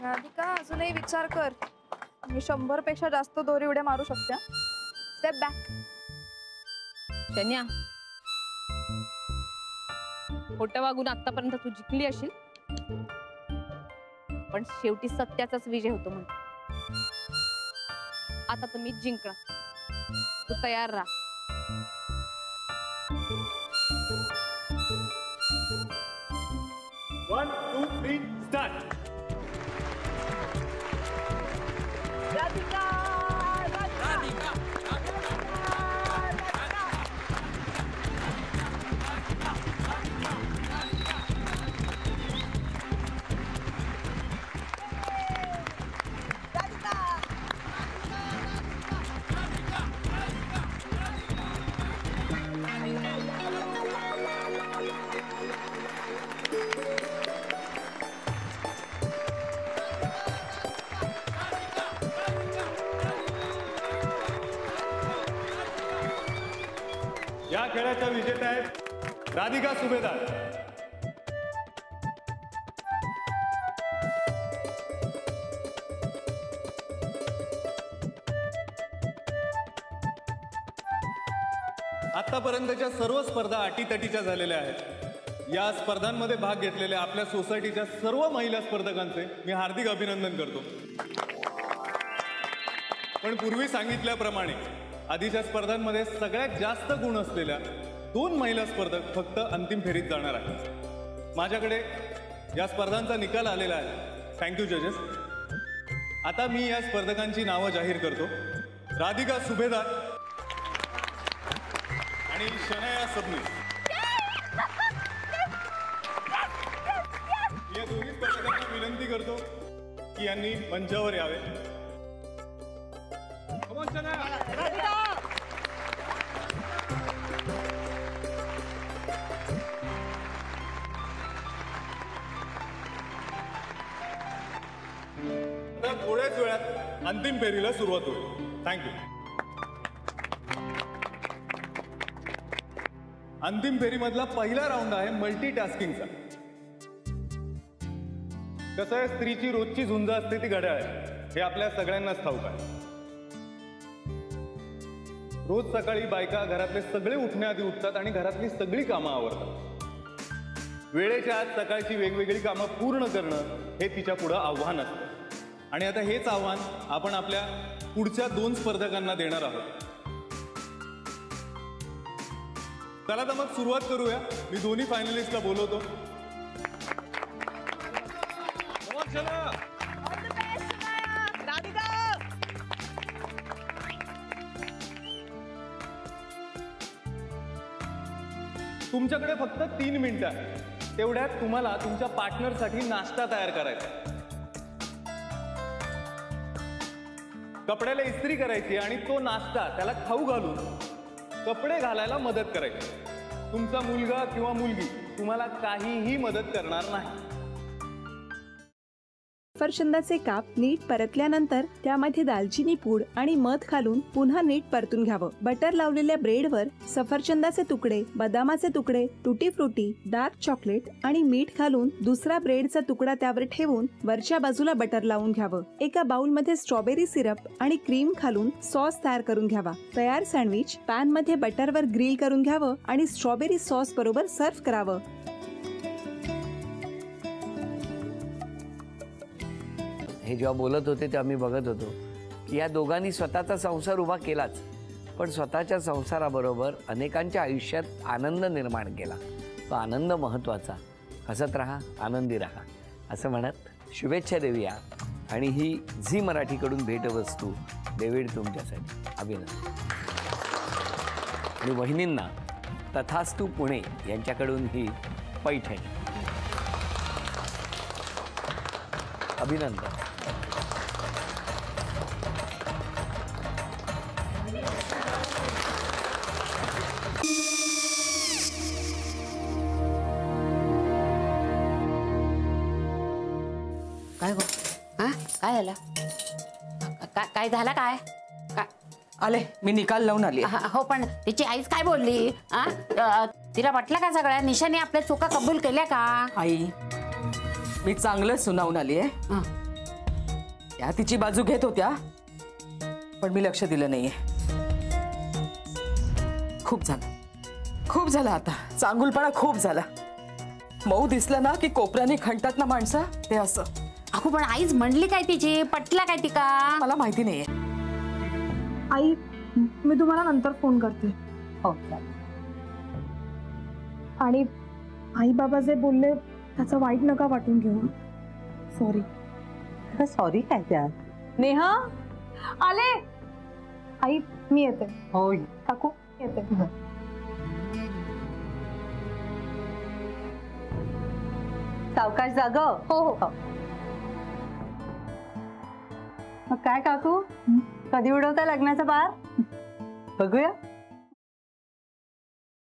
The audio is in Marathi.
राधिका अजूनही विचार कर. मी 100 पेक्षा जास्त दोरी उड्या मारू शकते. Step back. शन्या, खोटं वागून आतापर्यंत तू जिंकली असेल, पण शेवटी सत्याचाच विजय होतो म्हणून. आता तर मीच जिंकणार. तू तयार राहा. One, two, three, start. Radhika या खेळाच्या विजेत्या आहेत राधिका सुभेदार. आतापर्यंतच्या सर्व स्पर्धा अटीतटीच्या झालेल्या आहेत. या स्पर्धांमध्ये भाग घेतलेल्या आपल्या सोसायटीच्या सर्व महिला स्पर्धकांचे मी हार्दिक अभिनंदन करतो. पण पूर्वी सांगितल्याप्रमाणे आधीच्या स्पर्धांमध्ये सगळ्यात जास्त गुण असलेल्या 2 महिला स्पर्धक फक्त अंतिम फेरीत जाणार आहेत. माझ्याकडे या स्पर्धांचा निकाल आलेला आहे. थँक्यू जजेस. आता मी या स्पर्धकांची नावं जाहीर करतो. राधिका सुभेदार आणि शनाया सबनीस. या दोन्ही स्पर्धकांना विनंती करतो की यांनी मंचावर यावे. थोड्याच वेळात अंतिम फेरीला सुरुवात होईल. थँक्यू. अंतिम फेरीमधला पहिला राऊंड आहे मल्टीटास्किंगचा. कसं आहे, स्त्रीची रोजची झुंज असते ती घड्याळ आहे, हे आपल्या सगळ्यांनाच ठाऊक आहे. रोज सकाळी बायका घरातले सगळे उठण्याआधी उठतात आणि घरातली सगळी कामं आवरतात. वेळेच्या आत सकाळची वेगवेगळी कामं पूर्ण करणं हे तिच्या पुढं आव्हान असतं. आणि आता हेच आव्हान आपण आपल्या पुढच्या 2 स्पर्धकांना देणार आहोत. चला तर मग सुरुवात करूया. मी दोन्ही फायनलिस्टला बोलवतो. तुमच्याकडे फक्त 3 मिनिटं आहे. तेवढ्यात तुम्हाला तुमच्या पार्टनरसाठी नाश्ता तयार करायचा. कपड्याला इस्त्री करायची आणि तो नाश्ता त्याला खाऊ घालून कपडे घालायला मदत करायची. तुमचा मुलगा किंवा मुलगी तुम्हाला काहीही मदत करणार नाही. सफरचंदाचे काप नीट परतल्यानंतर त्यामध्ये दालचिनी पूड आणि मध घालून पुन्हा नीट परतून घ्यावं. बटर लावलेल्या ब्रेडवर सफरचंदाचे तुकडे, बदामाचे तुकडे, टुटी फ्रुटी, डार्क चॉकलेट आणि मीठ घालून दुसरा ब्रेडचा तुकडा त्यावर ठेवून वरच्या बाजूला बटर लावून घ्यावं. एका बाउलमध्ये स्ट्रॉबेरी सिरप आणि क्रीम घालून सॉस तयार करून घ्यावा. तयार सँडविच पॅन मध्ये बटरवर ग्रिल करून घ्यावं आणि स्ट्रॉबेरी सॉस बरोबर सर्व्ह करावं. हे जेव्हा बोलत होते तेव्हा मी बघत होतो की या दोघांनी स्वतःचा संसार उभा केलाच, पण स्वतःच्या संसाराबरोबर अनेकांच्या आयुष्यात आनंद निर्माण केला. तो आनंद महत्त्वाचा. हसत राहा, आनंदी राहा असं म्हणत शुभेच्छा देऊया. आणि ही झी मराठीकडून भेटवस्तू डेव्हिड तुमच्यासाठी. अभिनंदन. आणि वहिनींना तथास्तू पुणे यांच्याकडून ही पैठणी. अभिनंदन. काय गो? हा काय झालं? काय झालं? काय आले मी निकाल लावून आली. हो पण तिची आईच काय बोलली? तिला वाटलं का सगळ्या निशाने आपल्या चुका कबूल केल्या का? आई मी चांगलं सुनावून आली आहे. त्या तिची बाजू घेत होत्या, पण मी लक्ष दिलं नाहीये. खूप झालं आता. चांगुलपणा खूप झाला. मऊ दिसलं ना की कोपऱ्याने खणतात ना माणसं, ते असं. अगो पण आईच म्हणली काय तिची, पटला काय तिका? मला माहिती नाहीये. आई मी तुम्हाला नंतर फोन करते. हो. आणि आई बाबा जे बोलले त्याचं वाईट नका वाटून घेऊ. सॉरी. सॉरी काय त्या? नेहा आले. आई मी येते. होय काकू येते. सावकाश जाग. हो हो. मग काय काकू, कधी उडवता लग्नाचा बार? बघूया.